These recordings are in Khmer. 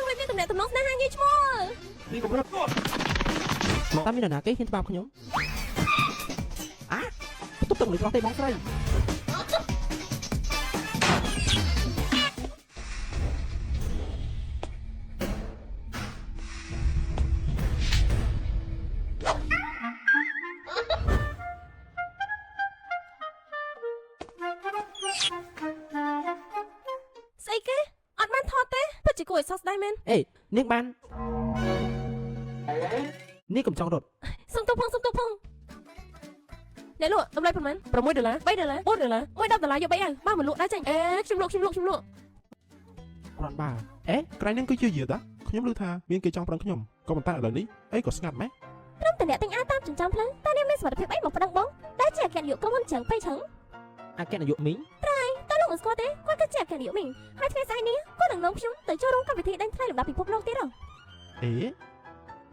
เลยเนี่ยตำแหน่งตำน้องนะฮะงี้ชั่วนี่ก็ไม่รอดตามมีหนาเก๊เห็นตาขยมตุ๊บตึงหรือเราเตะมองใส่ស្អីគេអត់បានថតទេពិតជាគួរឲ្យសោកស្ដាយមែនអេនាងបាននេះកុំចង់រត់សុំទោសផងអ្នកលក់តម្លៃប៉ុន្មាន$6 $3 $4 $4 $110យក3ហើយបើមិនលក់ដែរចាញ់ខ្ញុំលក់គ្រាន់បើក្រែងនឹងគឺជាយាតាខ្ញុំឮថាមានគេចង់ប្រឹងខ្ញុំក៏ប៉ុន្តែឥឡូវនេះអីក៏ស្ងាត់ម៉េះព្រមតែអ្នកទាំងអាតាមចិញ្ចើមផ្លូវតែនាងមានសុខភាពអីមកប្តឹងបងដែលជាអគ្គនាយកក្រុមហ៊ុនចឹងពេញឆឹងអគ្គនាយកមីងតែលោកមិនស្គាល់ទេគាត់គឺជាអគ្គនាយកមីងហើយថ្ងៃស្អែកនេះគាត់នឹងនាំខ្ញុំទៅចូលរួមកម្មវិធីដេញថ្លៃលំដាប់ពិភពលោកទៀតហ៎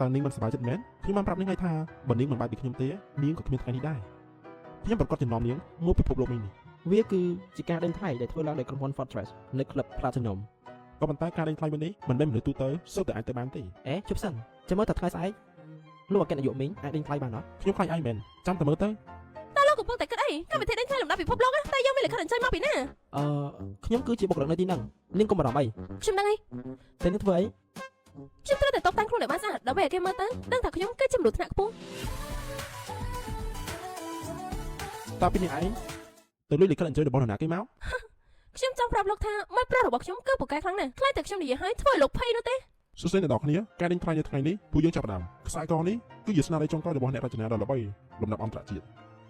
តើនាងមិនសប្បាយចិត្តមែនខ្ញុំបានប្រាប់នាងហើយថាបើនាងមិនបាយពីខ្ញុំទេនាងក៏គ្មានថ្ងៃនេះដែរខ្ញុំប្រកាសចំណោមនាងមកពិភពលោកមីងនេះវាគឺជាការដេញថ្លៃដែលធ្វើឡើងដោយក្រុមហ៊ុន Fortress នៅក្លឹប Platinum ក៏ប៉ុន្តែការដេញថ្លៃមួយនេះមិនមែនមនុស្សទូទៅសុទ្ធតែអាចទៅបានទេជប់សិនចាំមើលតើថ្ងៃស្អែកលោកអគ្គនាយកមីងអាចដេញថ្លៃបានអត់ខ្ញុំខ្លាចឯងមែនចាំតែមើលទៅតើលោកកំពុងតែគិតអីកម្មវិធីដេញថ្លៃលំដាប់ពិភពលោកតែយើងមានលក្ខខណ្ឌអញ្ជើញមកពីណាខ្ញុំគឺជាបុគ្គលិកនៅទីហ្នឹងនាងកុំបារម្ភអីខ្ញុំដឹងអីតែនឹងធ្វើអីខ្ញុំត្រូវតែតបតាំងខ្លួនឲ្យបានស្អាតដើម្បីឲ្យគេមើលទៅដឹងថាខ្ញុំគឺជាមនុស្សថ្នាក់ខ្ពស់តើពីនេះឯងទៅលុយលិខិតអញ្ជើញរបស់នរណាគេមកខ្ញុំចង់ប្រាប់លោកថាម៉េចប្រុសរបស់ខ្ញុំគឺពូកែខ្លាំងណាស់ខ្លាចតែខ្ញុំនិយាយឲ្យធ្វើឲ្យលោកភ័យនោះទេសួស្តីអ្នកនរគ្នាការដេញថ្លៃនៅថ្ងៃនេះពួកយើងចាប់ផ្ដើមខ្សែកនេះគឺជាស្នាដៃចុងក្រោយរបស់អ្នករចនាដ៏ល្បីលំដាប់អន្តរជាតិ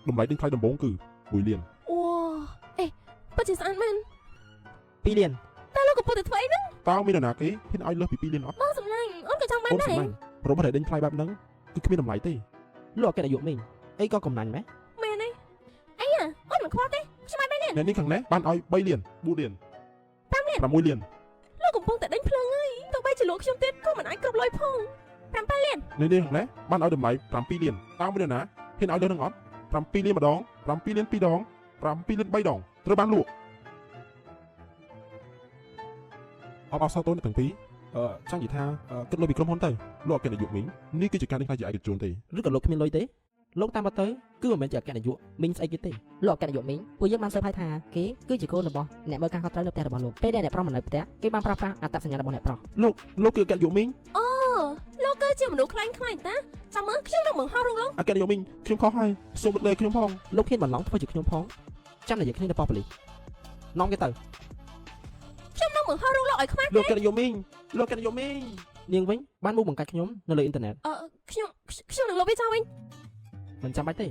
តម្លៃដេញថ្លៃដំបូងគឺ1 លានពិតជាស្អាតមែន2 លានតើលោកកំពុងតែធ្វើអីហ្នឹងតើមាននរណាគេហ៊ានឲ្យលើសពី2 លានអត់បងសំឡាញ់អូនក៏ចង់បានដែររបស់ដែលដេញថ្លៃបែបហ្នឹងគឺគ្មានតម្លៃទេលោកអគ្គនាយកមីងអីក៏កំណាញ់មែនទេអីអូនមិនខ្វល់ទេខ្ញុំឲ្យ3 លានអ្នកនេះខាងនេះបានឲ្យ3 លាន4 លាន5 លាន6 លានលោកកំពុងតែដេញភ្លើងហើយទោះបីជាលោកខ្ញុំទៀតក៏មិនអាចគ្រប់លុយផង7 លាននេះខាងនេះបានឲ្យតម្លៃ7 លានតើមាននរណាហ៊ានឲ្យលើសនឹងអត់7 លានម្ដង7 លាន2 ដង7 លាន3 ដងត្រូវបានលក់អបអរសាទរអ្នកទាំងពីរចង់និយាយថាគិតលុយពីក្រុមហ៊ុនទៅលោកអគ្គនាយកមីងនេះគឺជាការដេញថ្លៃជាឯកជនទេឬក៏លោកគ្មានលុយទេលោកតាមមកទៅគឺមិនមែនជាអគ្គនាយកមីងស្អីគេទេលោកអគ្គនាយកមីងពួកយើងបានសើបថាគេគឺជាកូនរបស់អ្នកមើលការខុសត្រូវនៅផ្ទះរបស់លោកពេលដែលអ្នកប្រុសមិននៅផ្ទះគេបានប្រើប្រាស់អត្តសញ្ញាណរបស់អ្នកប្រុសលោកគឺអគ្គនាយកមីងលោកគឺជាមនុស្សខ្លាញ់តាចាំមើលខ្ញុំនឹងបង្ហោះរងលោកអគ្គនាយកមីងខ្ញុំខុសហើយសូមបិទលើខ្ញុំផងលោកហ៊ានបន្លំធ្វើជាខ្ញុំផងចាំនិយាយគ្នាទៅប៉ប៉ូលីសនាំគេទៅខ្ញុំនឹងបង្ហោះរងលោកឲ្យខ្មាស់លោកអគ្គនាយកមីងនាងវិញបានមកបង្កាច់ខ្ញុំនៅលើអ៊ីនធឺណិតខ្ញុំនឹងលុបវាចោលវិញមិនចាំបាច់ទេ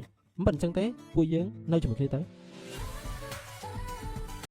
មិនអញ្ចឹងទេពួកយើងនៅជាមួយគ្នាទៅ